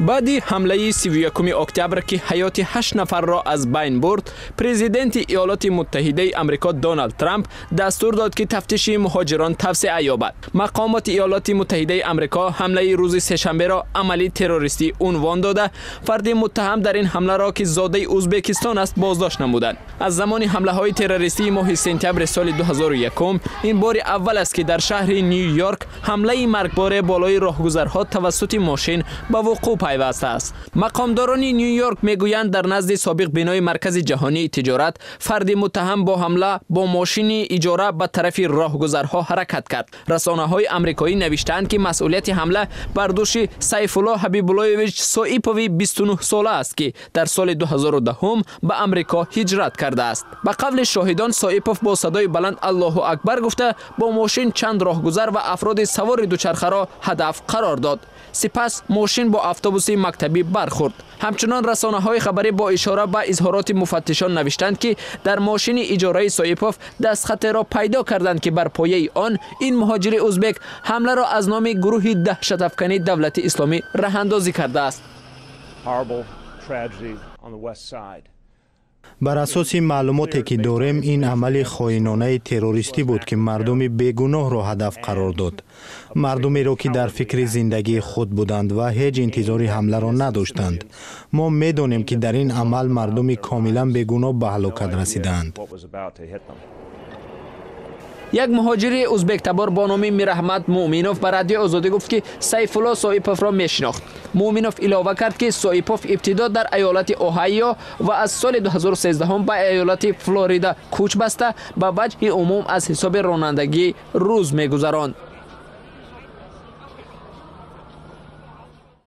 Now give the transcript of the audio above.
بعد حمله 31 اکتبر که حیات 8 نفر را از بین برد، پرزیدنت ایالات متحده آمریکا دونالد ترامپ دستور داد که تفتیش مهاجران توسعه یابد. مقامات ایالات متحده آمریکا حمله روز سه‌شنبه را عملی تروریستی عنوان داده، فرد متهم در این حمله را که زاده ازبکستان است بازداشت نمودند. از زمان حمله های تروریستی ماه سپتامبر سال 2001 این بار اول است که در شهر نیویورک حمله مرگبار بالای راهگذرها توسط ماشین به وقوع پیوسته است. مقامداران نیویورک میگویند در نزد سابق بنای مرکز جهانی تجارت، فرد متهم با حمله با ماشین اجاره به طرف راهگذرها حرکت کرد. رسانه‌های آمریکایی نوشتند که مسئولیت حمله بر دوش سیف الله حبیب اللهویچ سوئیپوی 29 ساله است که در سال 2010 به آمریکا هجرت کرده است. به قول شاهدان، سوئیپوف با صدای بلند الله اکبر گفته با ماشین چند راهگذر و افراد سوار دوچرخه را هدف قرار داد. سپس ماشین با اتوبوس مکتبی برخورد. همچنان رسانه‌های خبری با اشاره به اظهارات مفتشان نوشتند که در ماشین اجاره سوئیپوف دستخط را پیدا کردند که بر پایه آن این مهاجر ازبک حمله را از نام گروه دهشت‌افکنی دولت اسلامی راه‌اندازی کرده است. بر اساس معلوماتی که داریم، این عمل خائنانه تروریستی بود که مردم بیگناه را هدف قرار داد. مردمی را که در فکر زندگی خود بودند و هیچ انتظار حمله را نداشتند. ما می‌دانیم که در این عمل مردم کاملا بیگناه به هلاکت رسیدند. یک مهاجر ازبک تبار با نام میراحمد مومینوف به رادیو آزادی گفت که سیف الله سوئیپوف را میشناخت. مومینوف علاوه کرد که سوئیپوف ابتدا در ایالت اوهایو و از سال 2013 به ایالت فلوریدا کوچ بسته به وجه عموم از حساب رانندگی روز میگذراند.